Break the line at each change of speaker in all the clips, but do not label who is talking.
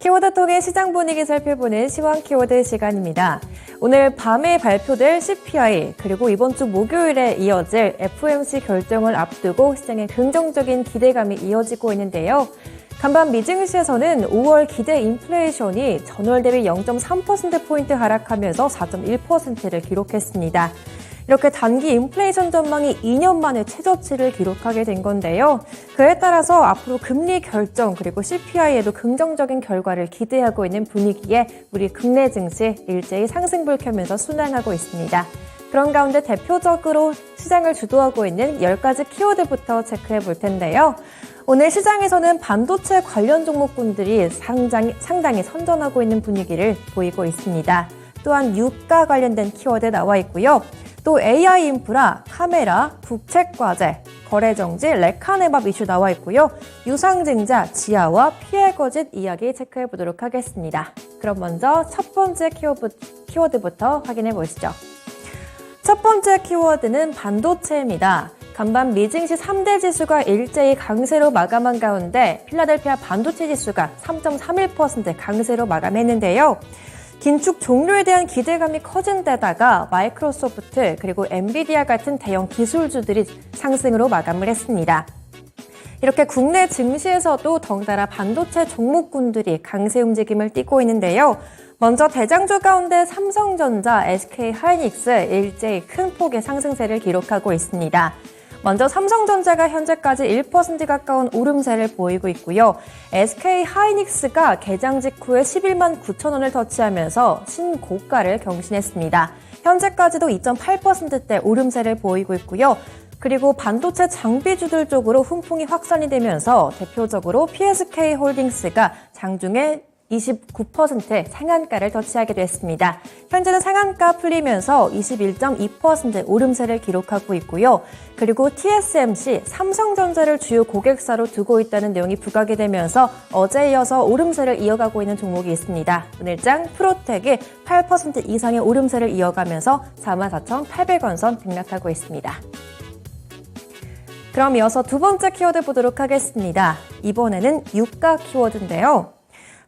키워드 통해 시장 분위기 살펴보는 시황 키워드 시간입니다. 오늘 밤에 발표될 CPI 그리고 이번 주 목요일에 이어질 FOMC 결정을 앞두고 시장에 긍정적인 기대감이 이어지고 있는데요. 간밤 미증시에서는 5월 기대 인플레이션이 전월 대비 0.3%포인트 하락하면서 4.1%를 기록했습니다. 이렇게 단기 인플레이션 전망이 2년 만에 최저치를 기록하게 된 건데요. 그에 따라서 앞으로 금리 결정 그리고 CPI에도 긍정적인 결과를 기대하고 있는 분위기에 우리 국내 증시 일제히 상승불 켜면서 순항하고 있습니다. 그런 가운데 대표적으로 시장을 주도하고 있는 10가지 키워드부터 체크해 볼 텐데요. 오늘 시장에서는 반도체 관련 종목군들이 상당히 선전하고 있는 분위기를 보이고 있습니다. 또한 유가 관련된 키워드 나와 있고요. 또 AI 인프라, 카메라, 국책과제, 거래정지, 레카네밥 이슈 나와 있고요. 유상증자, 지하와 피해 거짓 이야기 체크해 보도록 하겠습니다. 그럼 먼저 첫 번째 키워드부터 확인해 보시죠. 첫 번째 키워드는 반도체입니다. 간밤 미증시 3대 지수가 일제히 강세로 마감한 가운데 필라델피아 반도체 지수가 3.31% 강세로 마감했는데요. 긴축 종료에 대한 기대감이 커진 데다가 마이크로소프트 그리고 엔비디아 같은 대형 기술주들이 상승으로 마감을 했습니다. 이렇게 국내 증시에서도 덩달아 반도체 종목군들이 강세 움직임을 띠고 있는데요. 먼저 대장주 가운데 삼성전자, SK하이닉스 일제히 큰 폭의 상승세를 기록하고 있습니다. 먼저 삼성전자가 현재까지 1% 가까운 오름세를 보이고 있고요. SK하이닉스가 개장 직후에 11만 9천 원을 터치하면서 신고가를 경신했습니다. 현재까지도 2.8%대 오름세를 보이고 있고요. 그리고 반도체 장비주들 쪽으로 훈풍이 확산이 되면서 대표적으로 PSK홀딩스가 장중에 29% 상한가를 터치하게 됐습니다. 현재는 상한가 풀리면서 21.2% 오름세를 기록하고 있고요. 그리고 TSMC, 삼성전자를 주요 고객사로 두고 있다는 내용이 부각이 되면서 어제에 이어서 오름세를 이어가고 있는 종목이 있습니다. 오늘장 프로텍이 8% 이상의 오름세를 이어가면서 44,800원 선 등락하고 있습니다. 그럼 이어서 두 번째 키워드 보도록 하겠습니다. 이번에는 유가 키워드인데요.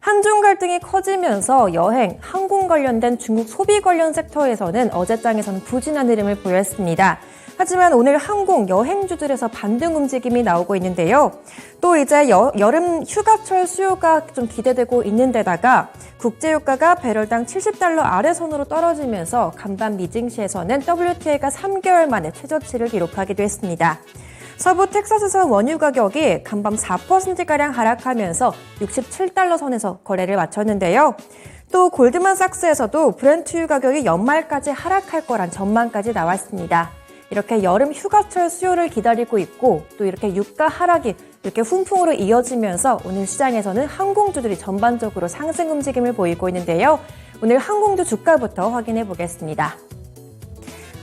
한중 갈등이 커지면서 여행, 항공 관련된 중국 소비 관련 섹터에서는 어제장에서는 부진한 흐름을 보였습니다. 하지만 오늘 항공, 여행주들에서 반등 움직임이 나오고 있는데요. 또 이제 여름 휴가철 수요가 좀 기대되고 있는 데다가 국제유가가 배럴당 70달러 아래선으로 떨어지면서 간밤 미증시에서는 WTI가 3개월 만에 최저치를 기록하기도 했습니다. 서부 텍사스선 원유 가격이 간밤 4%가량 하락하면서 67달러 선에서 거래를 마쳤는데요. 또 골드만삭스에서도 브렌트유 가격이 연말까지 하락할 거란 전망까지 나왔습니다. 이렇게 여름 휴가철 수요를 기다리고 있고 또 이렇게 유가 하락이 이렇게 훈풍으로 이어지면서 오늘 시장에서는 항공주들이 전반적으로 상승 움직임을 보이고 있는데요. 오늘 항공주 주가부터 확인해 보겠습니다.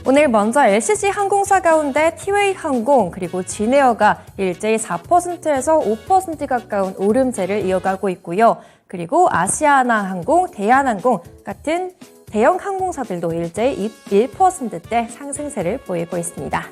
오늘 먼저 LCC 항공사 가운데 티웨이 항공 그리고 진에어가 일제히 4%에서 5% 가까운 오름세를 이어가고 있고요. 그리고 아시아나 항공, 대한항공 같은 대형 항공사들도 일제히 1%대 상승세를 보이고 있습니다.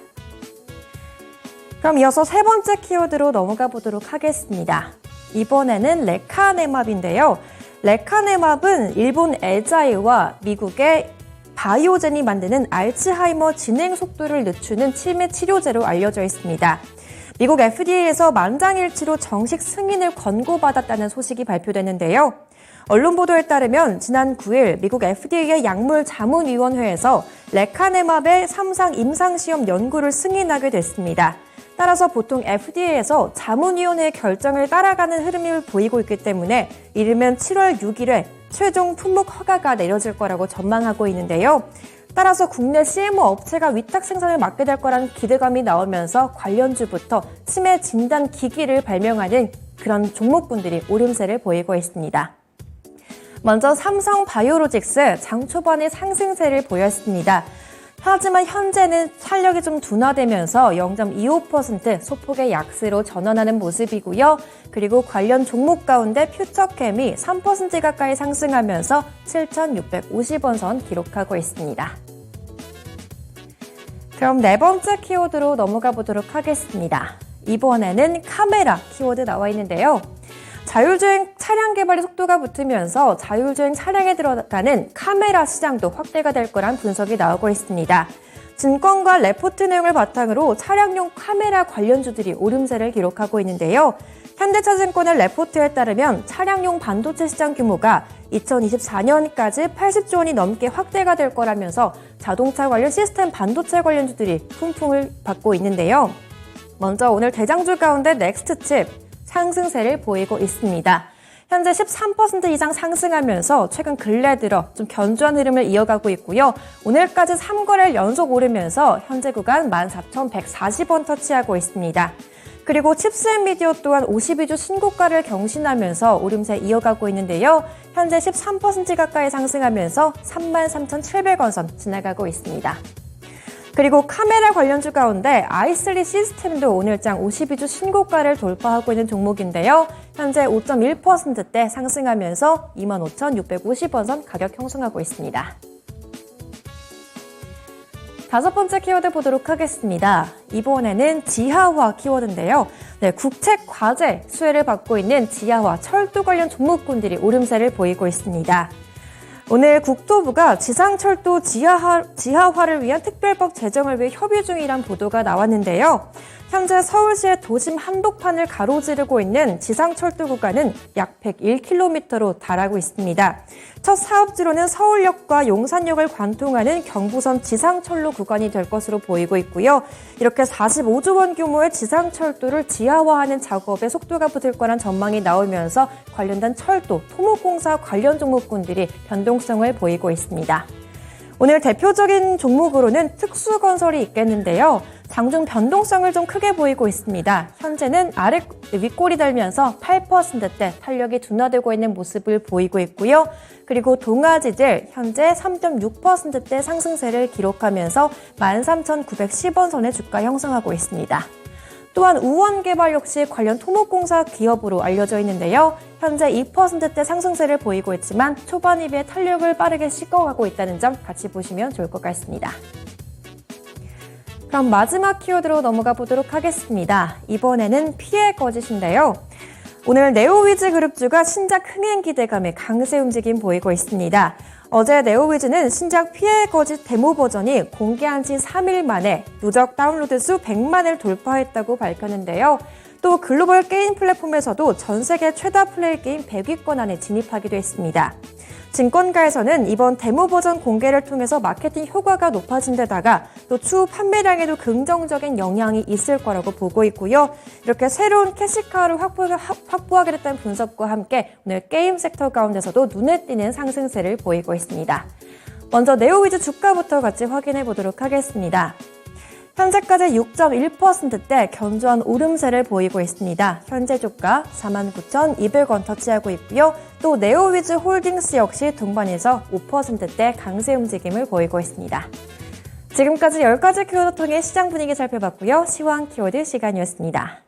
그럼 이어서 세 번째 키워드로 넘어가 보도록 하겠습니다. 이번에는 레카네맙인데요. 레카네맙은 일본 에자이와 미국의 바이오젠이 만드는 알츠하이머 진행 속도를 늦추는 치매 치료제로 알려져 있습니다. 미국 FDA에서 만장일치로 정식 승인을 권고받았다는 소식이 발표됐는데요. 언론 보도에 따르면 지난 9일 미국 FDA의 약물자문위원회에서 레카네맙의 3상 임상시험 연구를 승인하게 됐습니다. 따라서 보통 FDA에서 자문위원회의 결정을 따라가는 흐름을 보이고 있기 때문에 이르면 7월 6일에 최종 품목 허가가 내려질 거라고 전망하고 있는데요. 따라서 국내 CMO 업체가 위탁 생산을 맡게 될 거라는 기대감이 나오면서 관련주부터 치매 진단 기기를 발명하는 그런 종목군들이 오름세를 보이고 있습니다. 먼저 삼성 바이오로직스 장 초반에 상승세를 보였습니다. 하지만 현재는 탄력이 좀 둔화되면서 0.25% 소폭의 약세로 전환하는 모습이고요. 그리고 관련 종목 가운데 퓨처캠이 3% 가까이 상승하면서 7,650원 선 기록하고 있습니다. 그럼 네 번째 키워드로 넘어가 보도록 하겠습니다. 이번에는 카메라 키워드 나와 있는데요. 자율주행 차량 개발의 속도가 붙으면서 자율주행 차량에 들어가는 카메라 시장도 확대가 될 거란 분석이 나오고 있습니다. 증권가 레포트 내용을 바탕으로 차량용 카메라 관련주들이 오름세를 기록하고 있는데요. 현대차증권의 레포트에 따르면 차량용 반도체 시장 규모가 2024년까지 80조 원이 넘게 확대가 될 거라면서 자동차 관련 시스템 반도체 관련주들이 훈풍을 받고 있는데요. 먼저 오늘 대장주 가운데 넥스트칩 상승세를 보이고 있습니다. 현재 13% 이상 상승하면서 최근 근래 들어 좀 견조한 흐름을 이어가고 있고요. 오늘까지 3거래일 연속 오르면서 현재 구간 14,140원 터치하고 있습니다. 그리고 칩스앤미디어 또한 52주 신고가를 경신하면서 오름세 이어가고 있는데요. 현재 13% 가까이 상승하면서 33,700원 선 지나가고 있습니다. 그리고 카메라 관련주 가운데 i3 시스템도 오늘장 52주 신고가를 돌파하고 있는 종목인데요. 현재 5.1%대 상승하면서 25,650원 선 가격 형성하고 있습니다. 다섯 번째 키워드 보도록 하겠습니다. 이번에는 지하화 키워드인데요. 국책 과제 수혜를 받고 있는 지하화 철도 관련 종목군들이 오름세를 보이고 있습니다. 오늘 국토부가 지상철도 지하화를 위한 특별법 제정을 위해 협의 중이란 보도가 나왔는데요. 현재 서울시의 도심 한복판을 가로지르고 있는 지상철도 구간은 약 101km로 달하고 있습니다. 첫 사업지로는 서울역과 용산역을 관통하는 경부선 지상철로 구간이 될 것으로 보이고 있고요. 이렇게 45조 원 규모의 지상철도를 지하화하는 작업에 속도가 붙을 거란 전망이 나오면서 관련된 철도, 토목공사 관련 종목군들이 변동성을 보이고 있습니다. 오늘 대표적인 종목으로는 특수건설이 있겠는데요. 장중 변동성을 좀 크게 보이고 있습니다. 현재는 윗골이 달면서 8%대 탄력이 둔화되고 있는 모습을 보이고 있고요. 그리고 동아지질 현재 3.6%대 상승세를 기록하면서 13,910원 선의 주가 형성하고 있습니다. 또한 우원개발 역시 관련 토목공사 기업으로 알려져 있는데요. 현재 2%대 상승세를 보이고 있지만 초반에 비해 탄력을 빠르게 씻어가고 있다는 점 같이 보시면 좋을 것 같습니다. 그럼 마지막 키워드로 넘어가 보도록 하겠습니다. 이번에는 피해 거짓인데요. 오늘 네오위즈 그룹주가 신작 흥행 기대감에 강세 움직임 보이고 있습니다. 어제 네오위즈는 신작 피해 거짓 데모 버전이 공개한 지 3일 만에 누적 다운로드 수 100만을 돌파했다고 밝혔는데요. 또 글로벌 게임 플랫폼에서도 전 세계 최다 플레이 게임 100위권 안에 진입하기도 했습니다. 증권가에서는 이번 데모 버전 공개를 통해서 마케팅 효과가 높아진 데다가 또 추후 판매량에도 긍정적인 영향이 있을 거라고 보고 있고요. 이렇게 새로운 캐시카우를 확보하게 됐다는 분석과 함께 오늘 게임 섹터 가운데서도 눈에 띄는 상승세를 보이고 있습니다. 먼저 네오위즈 주가부터 같이 확인해 보도록 하겠습니다. 현재까지 6.1%대 견조한 오름세를 보이고 있습니다. 현재 주가 49,200원 터치하고 있고요. 또 네오위즈 홀딩스 역시 동반해서 5%대 강세 움직임을 보이고 있습니다. 지금까지 10가지 키워드 통해 시장 분위기 살펴봤고요. 시황 키워드 시간이었습니다.